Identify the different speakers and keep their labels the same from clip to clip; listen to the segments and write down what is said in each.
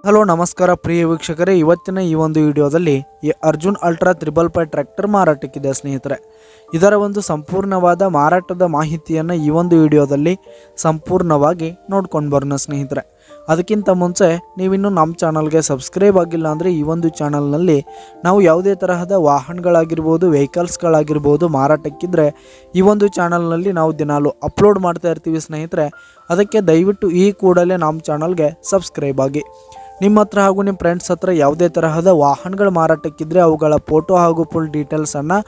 Speaker 1: Hello ನಮಸ್ಕಾರ ಪ್ರಿಯ ವೀಕ್ಷಕರೇ, ಇವತ್ತಿನ ಈ ಒಂದು ವಿಡಿಯೋದಲ್ಲಿ ಈ ಅರ್ಜುನ್ ಅಲ್ಟ್ರಾ 555 ಟ್ರ್ಯಾಕ್ಟರ್ ಮಾರಾಟಕ್ಕಿದೆ ಸ್ನೇಹಿತರೆ. ಇದರ ಒಂದು ಸಂಪೂರ್ಣವಾದ ಮಾರಾಟದ ಮಾಹಿತಿಯನ್ನು ಈ ಒಂದು ವಿಡಿಯೋದಲ್ಲಿ ಸಂಪೂರ್ಣವಾಗಿ ನೋಡ್ಕೊಂಡು ಬರೋಣ ಸ್ನೇಹಿತರೆ. ಅದಕ್ಕಿಂತ ಮುಂಚೆ ನೀವಿನ್ನೂ ನಮ್ಮ ಚಾನಲ್ಗೆ ಸಬ್ಸ್ಕ್ರೈಬ್ ಆಗಿಲ್ಲ ಅಂದರೆ ಈ ಒಂದು ಚಾನಲ್ನಲ್ಲಿ ನಾವು ಯಾವುದೇ ತರಹದ ವಾಹನಗಳಾಗಿರ್ಬೋದು, ವೆಹಿಕಲ್ಸ್ಗಳಾಗಿರ್ಬೋದು ಮಾರಾಟಕ್ಕಿದ್ರೆ ಈ ಒಂದು ಚಾನಲ್ನಲ್ಲಿ ನಾವು ದಿನಾಲು ಅಪ್ಲೋಡ್ ಮಾಡ್ತಾ ಇರ್ತೀವಿ ಸ್ನೇಹಿತರೆ. ಅದಕ್ಕೆ ದಯವಿಟ್ಟು ಈ ಕೂಡಲೇ ನಮ್ಮ ಚಾನಲ್ಗೆ ಸಬ್ಸ್ಕ್ರೈಬ್ ಆಗಿ. ನಿಮ್ಮ ಹತ್ರ ಹಾಗೂ ನಿಮ್ಮ ಫ್ರೆಂಡ್ಸ್ ಹತ್ರ ಯಾವುದೇ ತರಹದ ವಾಹನಗಳ ಮಾರಾಟಕ್ಕಿದ್ರೆ ಅವುಗಳ ಫೋಟೋ ಹಾಗೂ ಫುಲ್ ಡೀಟೇಲ್ಸನ್ನು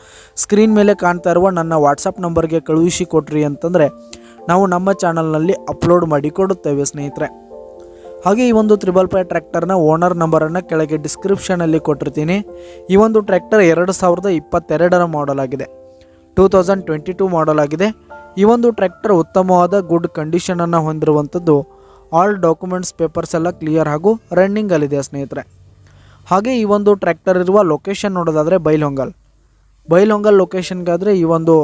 Speaker 1: ಸ್ಕ್ರೀನ್ ಮೇಲೆ ಕಾಣ್ತಾ ಇರುವ ನನ್ನ ವಾಟ್ಸಪ್ ನಂಬರ್ಗೆ ಕಳುಹಿಸಿ ಕೊಟ್ರಿ ಅಂತಂದರೆ ನಾವು ನಮ್ಮ ಚಾನಲ್ನಲ್ಲಿ ಅಪ್ಲೋಡ್ ಮಾಡಿ ಕೊಡುತ್ತೇವೆ ಸ್ನೇಹಿತರೆ. ಹಾಗೆ ಈ ಒಂದು 555 ಟ್ರ್ಯಾಕ್ಟರ್ನ ಓನರ್ ನಂಬರನ್ನು ಕೆಳಗೆ ಡಿಸ್ಕ್ರಿಪ್ಷನಲ್ಲಿ ಕೊಟ್ಟಿರ್ತೀನಿ. ಈ ಒಂದು ಟ್ರ್ಯಾಕ್ಟರ್ 2022 ಮಾಡೆಲ್ ಆಗಿದೆ, 2022 ಮಾಡೆಲ್ ಆಗಿದೆ. ಈ ಒಂದು ಟ್ರ್ಯಾಕ್ಟರ್ ಉತ್ತಮವಾದ ಗುಡ್ ಕಂಡೀಷನನ್ನು ಹೊಂದಿರುವಂಥದ್ದು. ಆಲ್ ಡಾಕ್ಯುಮೆಂಟ್ಸ್ ಪೇಪರ್ಸ್ ಎಲ್ಲ ಕ್ಲಿಯರ್ ಹಾಗೂ ರನ್ನಿಂಗಲ್ಲಿದೆ ಸ್ನೇಹಿತರೆ. ಹಾಗೆ ಈ ಒಂದು ಟ್ರ್ಯಾಕ್ಟರ್ ಇರುವ ಲೊಕೇಶನ್ ನೋಡೋದಾದರೆ ಬೈಲಹೊಂಗಲ್ ಲೊಕೇಶನ್ಗಾದರೆ ಈ ಒಂದು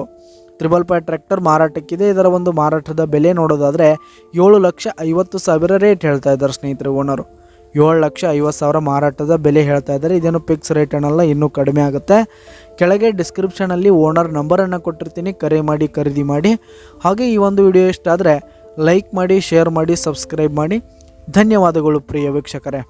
Speaker 1: 555 ಟ್ರ್ಯಾಕ್ಟರ್ ಮಾರಾಟಕ್ಕಿದೆ. ಇದರ ಒಂದು ಮಾರಾಟದ ಬೆಲೆ ನೋಡೋದಾದರೆ 7,50,000 ರೇಟ್ ಹೇಳ್ತಾ ಇದ್ದಾರೆ ಸ್ನೇಹಿತರೆ. ಓನರು 7,50,000 ಮಾರಾಟದ ಬೆಲೆ ಹೇಳ್ತಾ ಇದ್ದಾರೆ. ಇದೇನು ಫಿಕ್ಸ್ ರೇಟ್ ಅನ್ನಲ್ಲ, ಇನ್ನೂ ಕಡಿಮೆ ಆಗುತ್ತೆ. ಕೆಳಗೆ ಡಿಸ್ಕ್ರಿಪ್ಷನಲ್ಲಿ ಓನರ್ ನಂಬರನ್ನು ಕೊಟ್ಟಿರ್ತೀನಿ, ಕರೆ ಮಾಡಿ ಖರೀದಿ ಮಾಡಿ. ಹಾಗೆ ಈ ಒಂದು ವಿಡಿಯೋ ಇಷ್ಟ ಆದರೆ ಲೈಕ್ ಮಾಡಿ, ಶೇರ್ ಮಾಡಿ, ಸಬ್ಸ್ಕ್ರೈಬ್ ಮಾಡಿ. ಧನ್ಯವಾದಗಳು ಪ್ರಿಯ ವೀಕ್ಷಕರೇ.